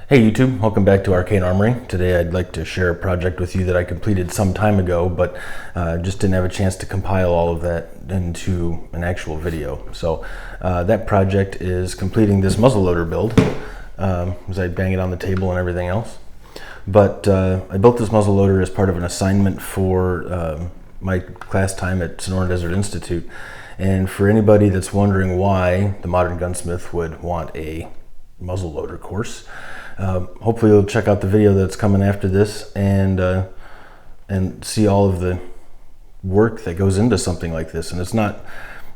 Hey YouTube, welcome back to Arcane Armory. Today I'd like to share a project with you that I completed some time ago, but just didn't have a chance to compile all of that into an actual video. So that project is completing this muzzleloader build, as I bang it on the table and everything else. But I built this muzzleloader as part of an assignment for my class time at Sonora Desert Institute. And for anybody that's wondering why the modern gunsmith would want a muzzleloader course, hopefully you'll check out the video that's coming after this and see all of the work that goes into something like this. And it's not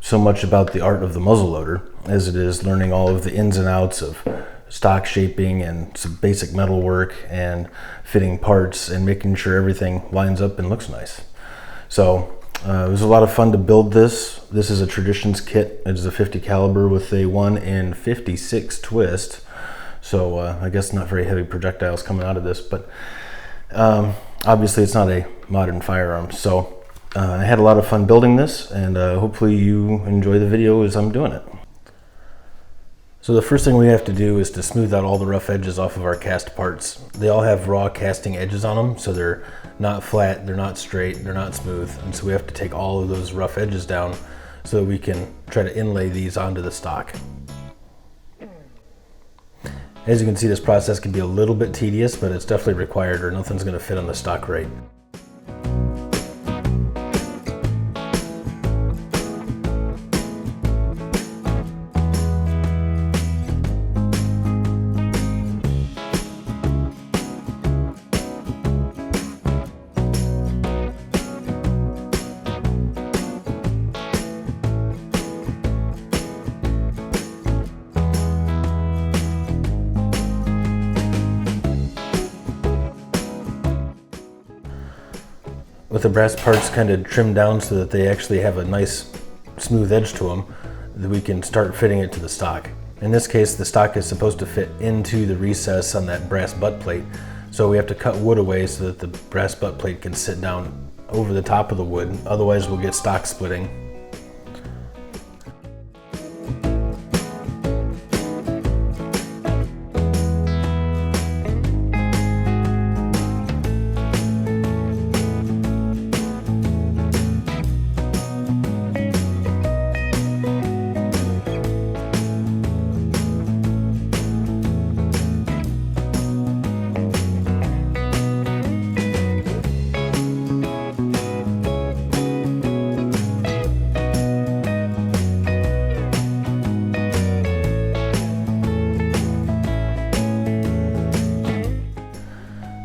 so much about the art of the muzzleloader as it is learning all of the ins and outs of stock shaping and some basic metal work and fitting parts and making sure everything lines up and looks nice. So it was a lot of fun to build this. This is a Traditions kit. It is a 50 caliber with a 1 in 56 twist. So I guess not very heavy projectiles coming out of this, but obviously it's not a modern firearm. So I had a lot of fun building this, and hopefully you enjoy the video as I'm doing it. So the first thing we have to do is to smooth out all the rough edges off of our cast parts. They all have raw casting edges on them, so they're not flat, they're not straight, they're not smooth. And so we have to take all of those rough edges down so that we can try to inlay these onto the stock. As you can see, this process can be a little bit tedious, but it's definitely required or nothing's going to fit on the stock right. With the brass parts kind of trimmed down so that they actually have a nice smooth edge to them, that we can start fitting it to the stock. In this case, the stock is supposed to fit into the recess on that brass butt plate, so we have to cut wood away so that the brass butt plate can sit down over the top of the wood, otherwise we'll get stock splitting.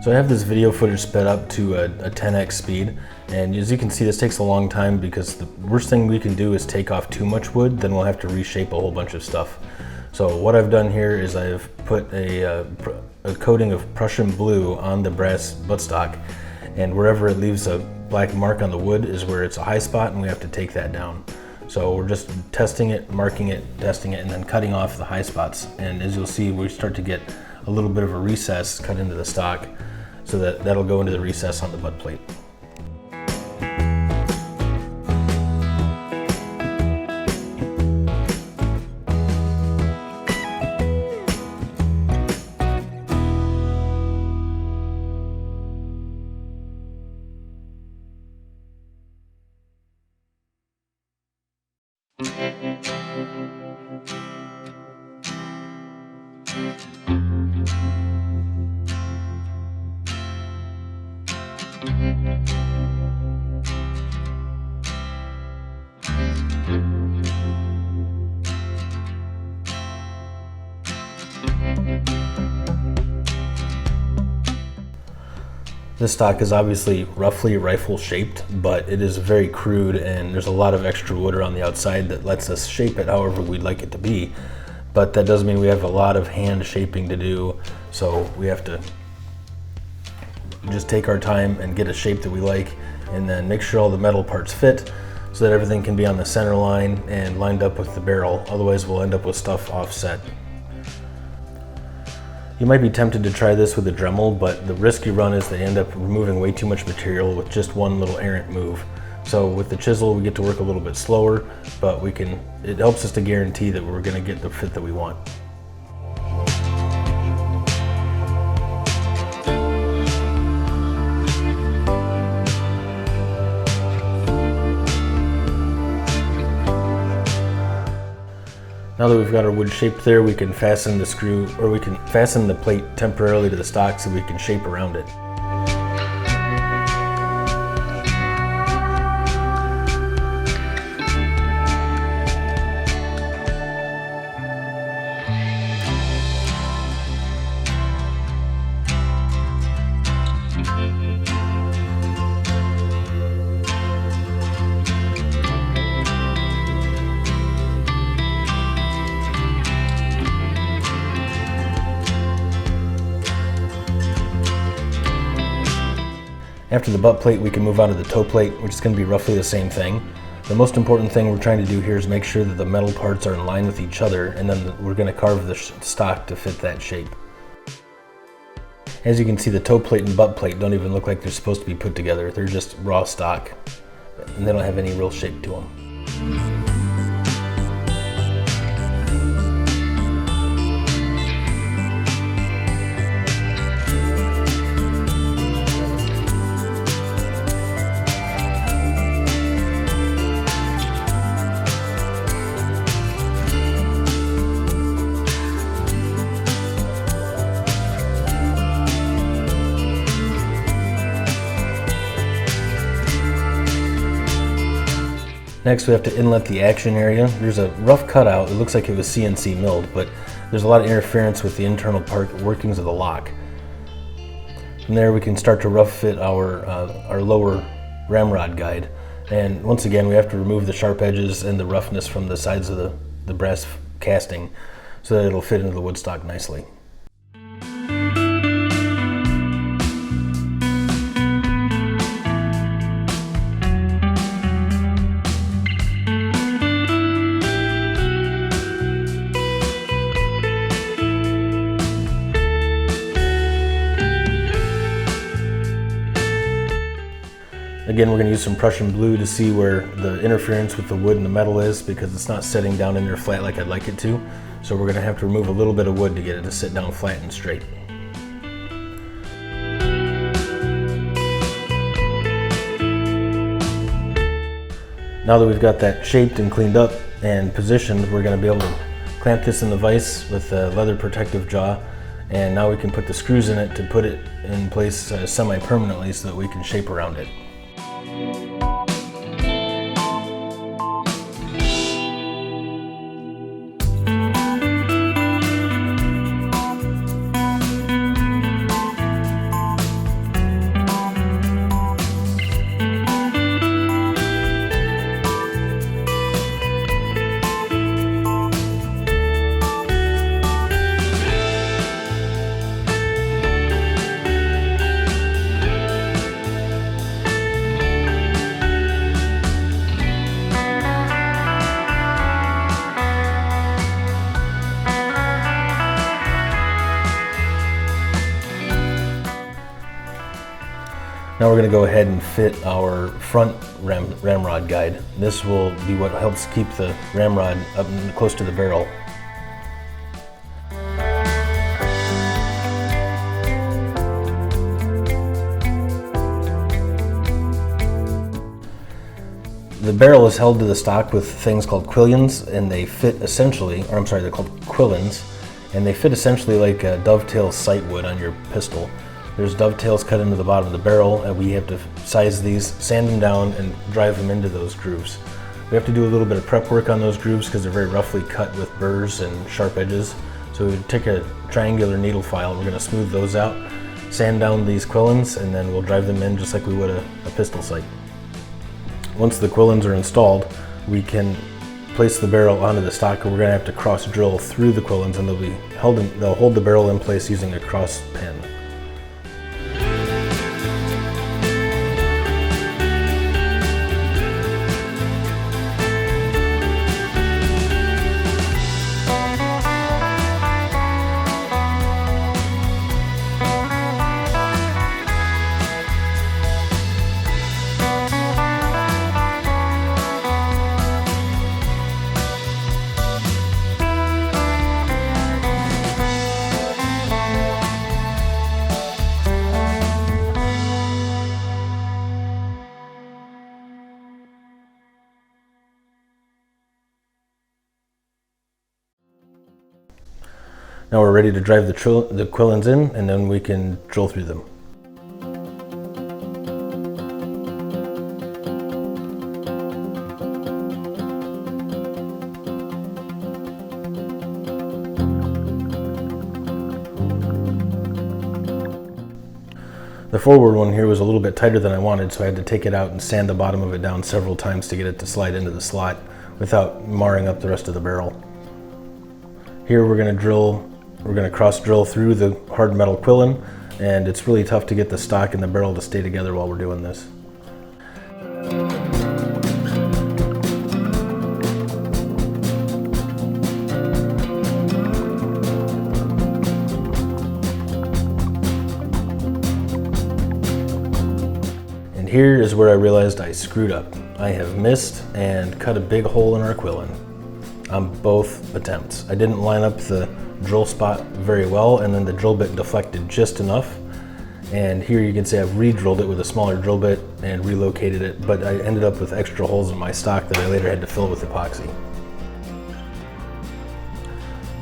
So I have this video footage sped up to a 10x speed, and as you can see, this takes a long time because the worst thing we can do is take off too much wood, then we'll have to reshape a whole bunch of stuff. So what I've done here is I've put a coating of Prussian blue on the brass buttstock, and wherever it leaves a black mark on the wood is where it's a high spot, and we have to take that down. So we're just testing it, marking it, testing it, and then cutting off the high spots. And as you'll see, we start to get a little bit of a recess cut into the stock, so that'll go into the recess on the butt plate. This stock is obviously roughly rifle shaped, but it is very crude and there's a lot of extra wood around the outside that lets us shape it however we'd like it to be. But that does mean we have a lot of hand shaping to do, so we have to just take our time and get a shape that we like, and then make sure all the metal parts fit so that everything can be on the center line and lined up with the barrel. Otherwise we'll end up with stuff offset. You might be tempted to try this with a Dremel, but the risk you run is they end up removing way too much material with just one little errant move. So with the chisel, we get to work a little bit slower, but it helps us to guarantee that we're going to get the fit that we want. Now that we've got our wood shaped there, we can fasten the screw, or we can fasten the plate temporarily to the stock so we can shape around it. After the butt plate, we can move on to the toe plate, which is going to be roughly the same thing. The most important thing we're trying to do here is make sure that the metal parts are in line with each other, and then we're going to carve the stock to fit that shape. As you can see, the toe plate and butt plate don't even look like they're supposed to be put together. They're just raw stock, and they don't have any real shape to them. Next, we have to inlet the action area. There's a rough cutout. It looks like it was CNC milled, but there's a lot of interference with the internal part workings of the lock. From there, we can start to rough fit our lower ramrod guide. And once again, we have to remove the sharp edges and the roughness from the sides of the brass casting so that it'll fit into the wood stock nicely. Again, we're going to use some Prussian blue to see where the interference with the wood and the metal is, because it's not setting down in there flat like I'd like it to. So we're going to have to remove a little bit of wood to get it to sit down flat and straight. Now that we've got that shaped and cleaned up and positioned, we're going to be able to clamp this in the vise with a leather protective jaw. And now we can put the screws in it to put it in place semi-permanently so that we can shape around it. Now we're going to go ahead and fit our front ramrod guide. This will be what helps keep the ramrod up close to the barrel. The barrel is held to the stock with things called quillions, and they fit essentially, or I'm sorry, they're called quillins, and they fit essentially like a dovetail sight would on your pistol. There's dovetails cut into the bottom of the barrel, and we have to size these, sand them down, and drive them into those grooves. We have to do a little bit of prep work on those grooves because they're very roughly cut with burrs and sharp edges. So we take a triangular needle file, we're going to smooth those out, sand down these quillins, and then we'll drive them in just like we would a pistol sight. Once the quillins are installed, we can place the barrel onto the stock, and we're going to have to cross drill through the quillins, and they'll hold the barrel in place using a cross pin. Now we're ready to drive the quillins in, and then we can drill through them. The forward one here was a little bit tighter than I wanted, so I had to take it out and sand the bottom of it down several times to get it to slide into the slot without marring up the rest of the barrel. Here we're going to cross drill through the hard metal quillin, and it's really tough to get the stock and the barrel to stay together while we're doing this. Here is where I realized I screwed up. I have missed and cut a big hole in our quillin on both attempts. I didn't line up the drill spot very well, and then the drill bit deflected just enough. And here you can see I've re-drilled it with a smaller drill bit and relocated it, but I ended up with extra holes in my stock that I later had to fill with epoxy.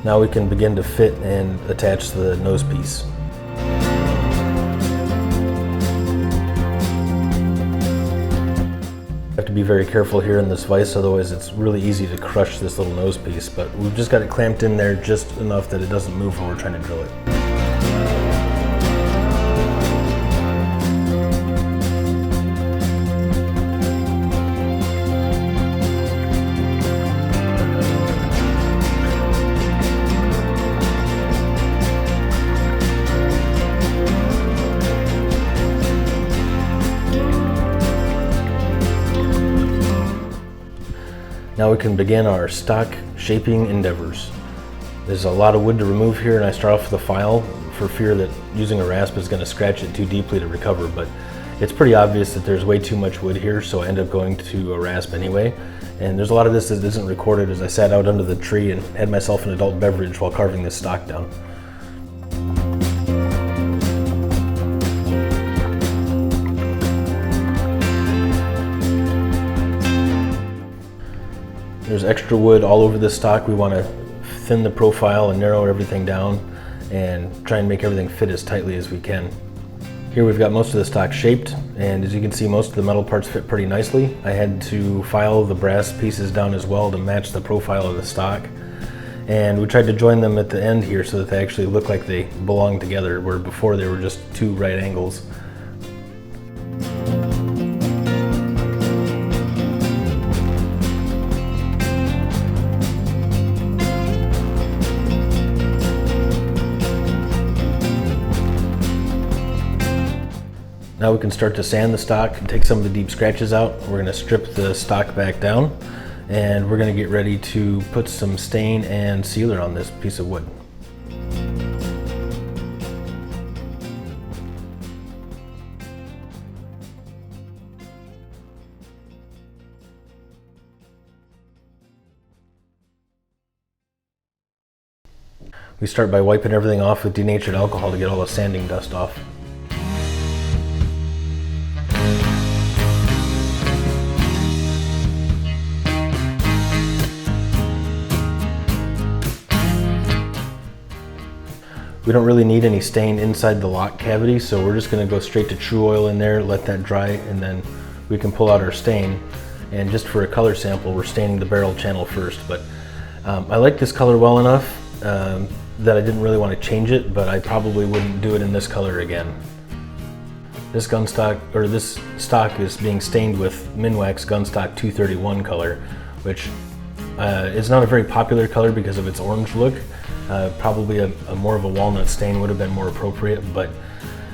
Now we can begin to fit and attach the nose piece. I have to be very careful here in this vise, otherwise it's really easy to crush this little nose piece, but we've just got it clamped in there just enough that it doesn't move when we're trying to drill it. Now we can begin our stock shaping endeavors. There's a lot of wood to remove here, and I start off with a file for fear that using a rasp is going to scratch it too deeply to recover, but it's pretty obvious that there's way too much wood here, so I end up going to a rasp anyway. And there's a lot of this that isn't recorded as I sat out under the tree and had myself an adult beverage while carving this stock down. There's extra wood all over this stock. We want to thin the profile and narrow everything down and try and make everything fit as tightly as we can. Here we've got most of the stock shaped, and as you can see, most of the metal parts fit pretty nicely. I had to file the brass pieces down as well to match the profile of the stock. And we tried to join them at the end here so that they actually look like they belong together, where before they were just two right angles. Now we can start to sand the stock and take some of the deep scratches out. We're going to strip the stock back down, and we're going to get ready to put some stain and sealer on this piece of wood. We start by wiping everything off with denatured alcohol to get all the sanding dust off. We don't really need any stain inside the lock cavity, so we're just going to go straight to True Oil in there, let that dry, and then we can pull out our stain. And just for a color sample, we're staining the barrel channel first. But I like this color well enough that I didn't really want to change it, but I probably wouldn't do it in this color again. This stock is being stained with Minwax Gunstock 231 color, which is not a very popular color because of its orange look. Probably a more of a walnut stain would have been more appropriate, but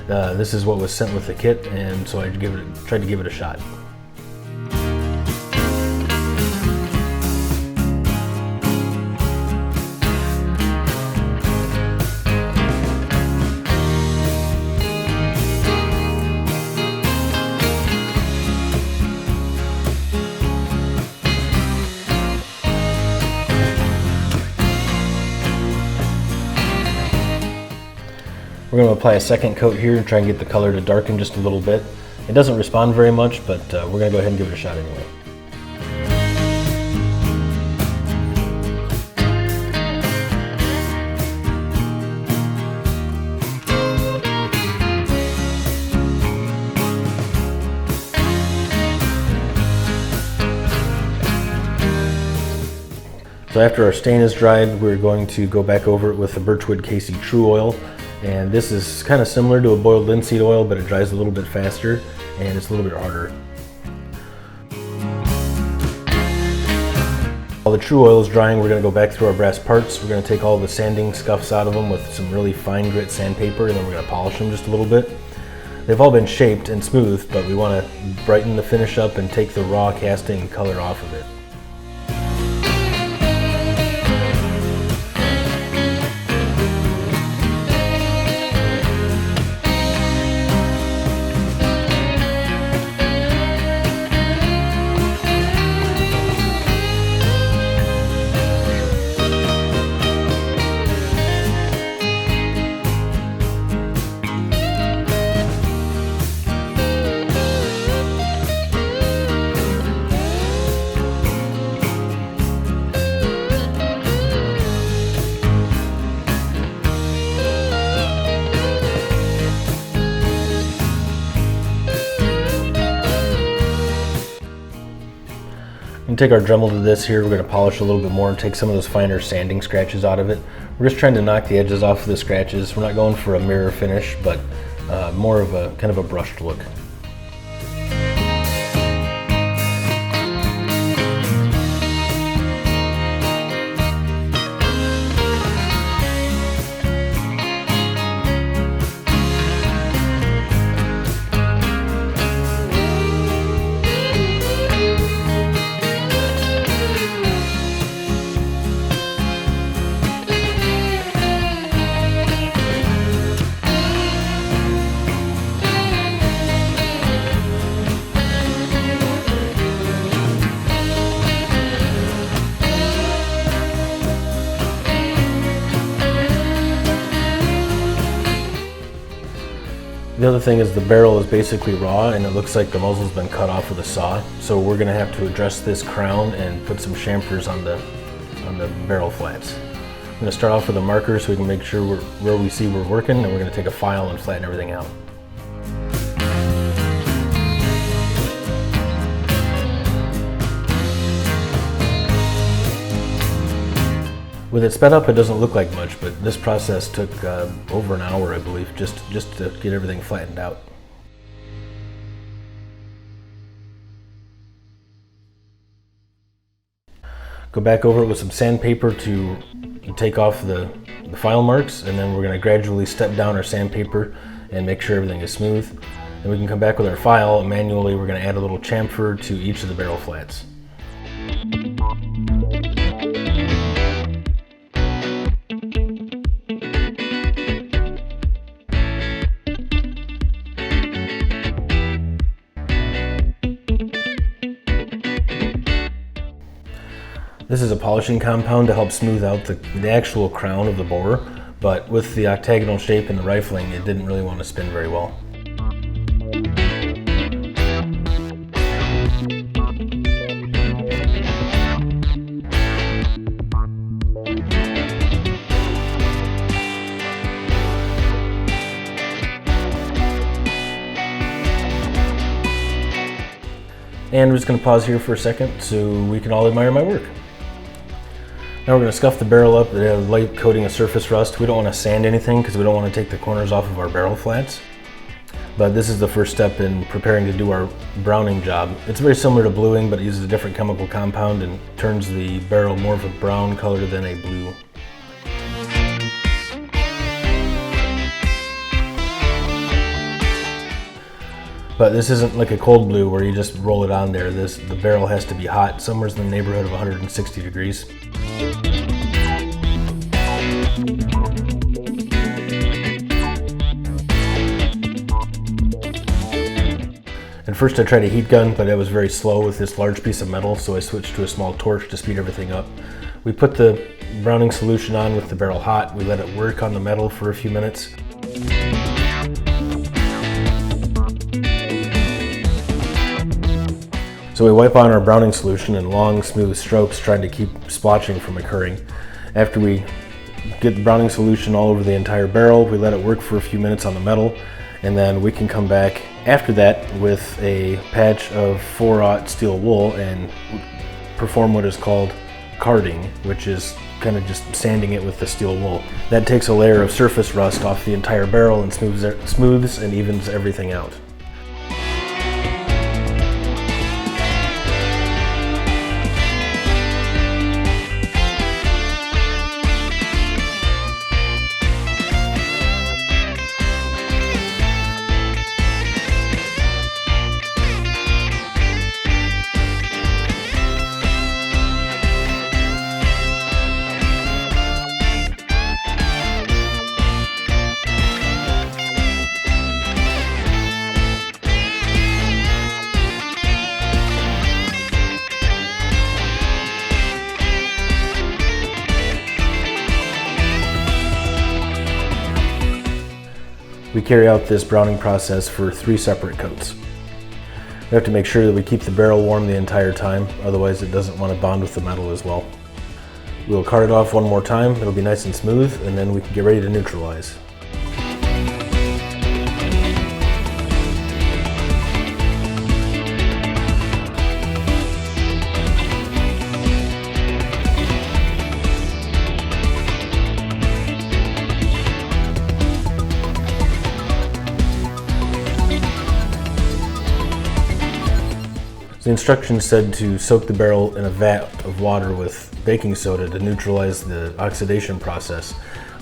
this is what was sent with the kit, and so I tried to give it a shot. We're going to apply a second coat here and try and get the color to darken just a little bit. It doesn't respond very much, but we're going to go ahead and give it a shot anyway. So after our stain is dried, we're going to go back over it with the Birchwood Casey True Oil. And this is kind of similar to a boiled linseed oil, but it dries a little bit faster and it's a little bit harder. While the True Oil is drying, we're going to go back through our brass parts. We're going to take all the sanding scuffs out of them with some really fine grit sandpaper, and then we're going to polish them just a little bit. They've all been shaped and smooth, but we want to brighten the finish up and take the raw casting color off of it. And take our Dremel to this here. We're going to polish a little bit more and take some of those finer sanding scratches out of it. We're just trying to knock the edges off of the scratches. We're not going for a mirror finish, but more of a kind of a brushed look. The other thing is the barrel is basically raw and it looks like the muzzle's been cut off with a saw. So we're going to have to address this crown and put some chamfers on the barrel flats. I'm going to start off with a marker so we can make sure where we see we're working, and we're going to take a file and flatten everything out. With it sped up, it doesn't look like much, but this process took over an hour, I believe, just to get everything flattened out. Go back over it with some sandpaper to take off the file marks, and then we're going to gradually step down our sandpaper and make sure everything is smooth. Then we can come back with our file, and manually we're going to add a little chamfer to each of the barrel flats. This is a polishing compound to help smooth out the actual crown of the bore, but with the octagonal shape and the rifling, it didn't really want to spin very well. And we're just going to pause here for a second so we can all admire my work. Now we're going to scuff the barrel up. It has a light coating of surface rust. We don't want to sand anything because we don't want to take the corners off of our barrel flats. But this is the first step in preparing to do our browning job. It's very similar to bluing, but it uses a different chemical compound and turns the barrel more of a brown color than a blue. But this isn't like a cold blue where you just roll it on there. The barrel has to be hot, somewhere in the neighborhood of 160 degrees. At first I tried a heat gun, but it was very slow with this large piece of metal, so I switched to a small torch to speed everything up. We put the browning solution on with the barrel hot. We let it work on the metal for a few minutes. So we wipe on our browning solution in long, smooth strokes, trying to keep splotching from occurring. After we get the browning solution all over the entire barrel, we let it work for a few minutes on the metal, and then we can come back after that with a patch of 4/0 steel wool and perform what is called carding, which is kind of just sanding it with the steel wool. That takes a layer of surface rust off the entire barrel and smooths and evens everything out. We carry out this browning process for 3 separate coats. We have to make sure that we keep the barrel warm the entire time, otherwise it doesn't want to bond with the metal as well. We'll card it off one more time, it'll be nice and smooth, and then we can get ready to neutralize. The instructions said to soak the barrel in a vat of water with baking soda to neutralize the oxidation process.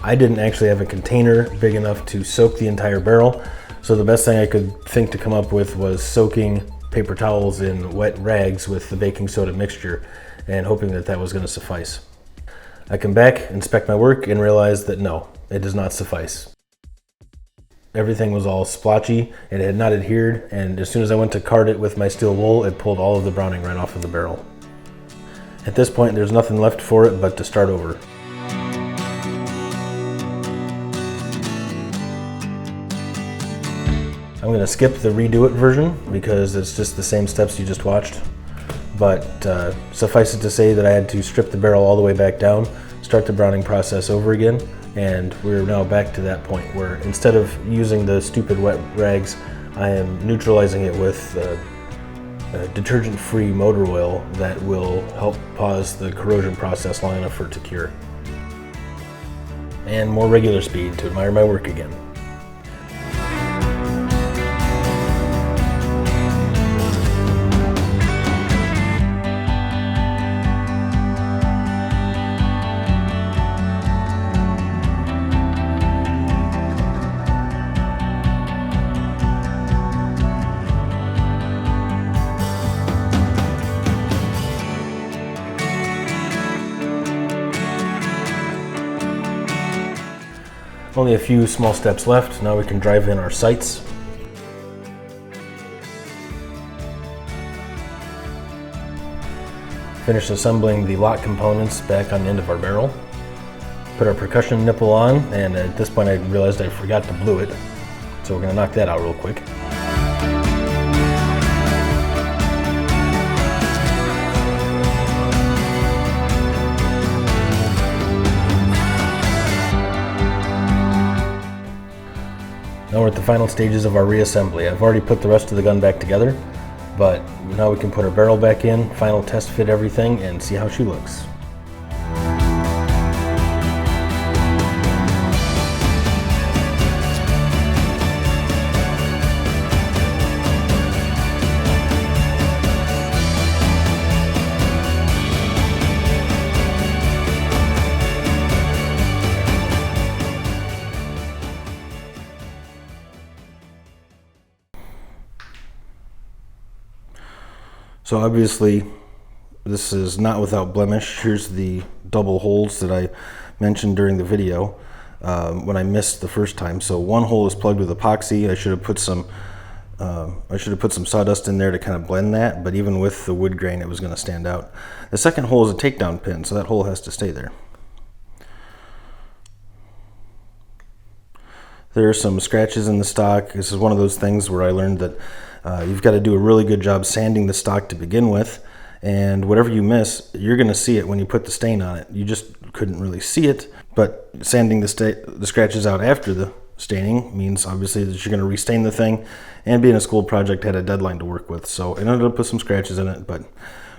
I didn't actually have a container big enough to soak the entire barrel, so the best thing I could think to come up with was soaking paper towels in wet rags with the baking soda mixture and hoping that that was going to suffice. I come back, inspect my work, and realize that no, it does not suffice. Everything was all splotchy, it had not adhered, and as soon as I went to card it with my steel wool, it pulled all of the browning right off of the barrel. At this point, there's nothing left for it but to start over. I'm going to skip the redo it version because it's just the same steps you just watched, but suffice it to say that I had to strip the barrel all the way back down, start the browning process over again, and we're now back to that point where instead of using the stupid wet rags, I am neutralizing it with detergent-free motor oil that will help pause the corrosion process long enough for it to cure. And more regular speed to admire my work again. Only a few small steps left. Now we can drive in our sights. Finish assembling the lock components back on the end of our barrel. Put our percussion nipple on, and at this point I realized I forgot to blue it. So we're going to knock that out real quick. Now we're at the final stages of our reassembly. I've already put the rest of the gun back together, but now we can put our barrel back in, final test fit everything, and see how she looks. So obviously this is not without blemish. Here's the double holes that I mentioned during the video when I missed the first time. So one hole is plugged with epoxy. I should have put some sawdust in there to kind of blend that, but even with the wood grain it was going to stand out. The second hole is a takedown pin, so that hole has to stay there. There are some scratches in the stock. This is one of those things where I learned that you've got to do a really good job sanding the stock to begin with, and whatever you miss, you're going to see it when you put the stain on it. You just couldn't really see it, but sanding the scratches out after the staining means obviously that you're going to restain the thing, and being a school project had a deadline to work with, so it ended up with some scratches in it, but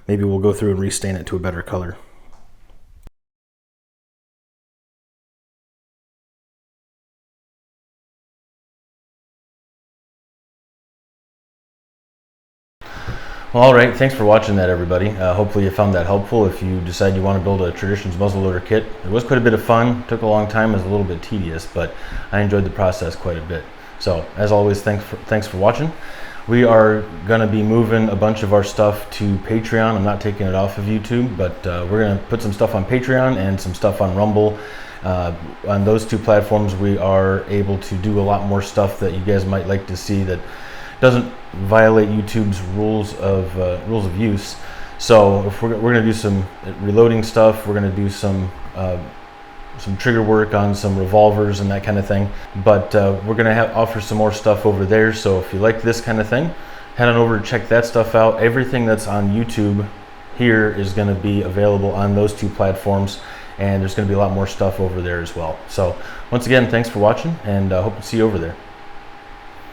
maybe we'll go through and restain it to a better color. All right, thanks for watching that, everybody. Hopefully you found that helpful. If you decide you want to build a Traditions muzzleloader kit, it was quite a bit of fun. Took a long time, it was a little bit tedious, but I enjoyed the process quite a bit. So, as always, thanks for watching. We are going to be moving a bunch of our stuff to Patreon. I'm not taking it off of YouTube, but we're going to put some stuff on Patreon and some stuff on Rumble. On those two platforms, we are able to do a lot more stuff that you guys might like to see that doesn't violate YouTube's rules of use. So if we're going to do some reloading stuff, we're going to do some trigger work on some revolvers and that kind of thing. But we're going to offer some more stuff over there. So if you like this kind of thing, head on over and check that stuff out. Everything that's on YouTube here is going to be available on those two platforms, and there's going to be a lot more stuff over there as well. So once again, thanks for watching, and hope to see you over there.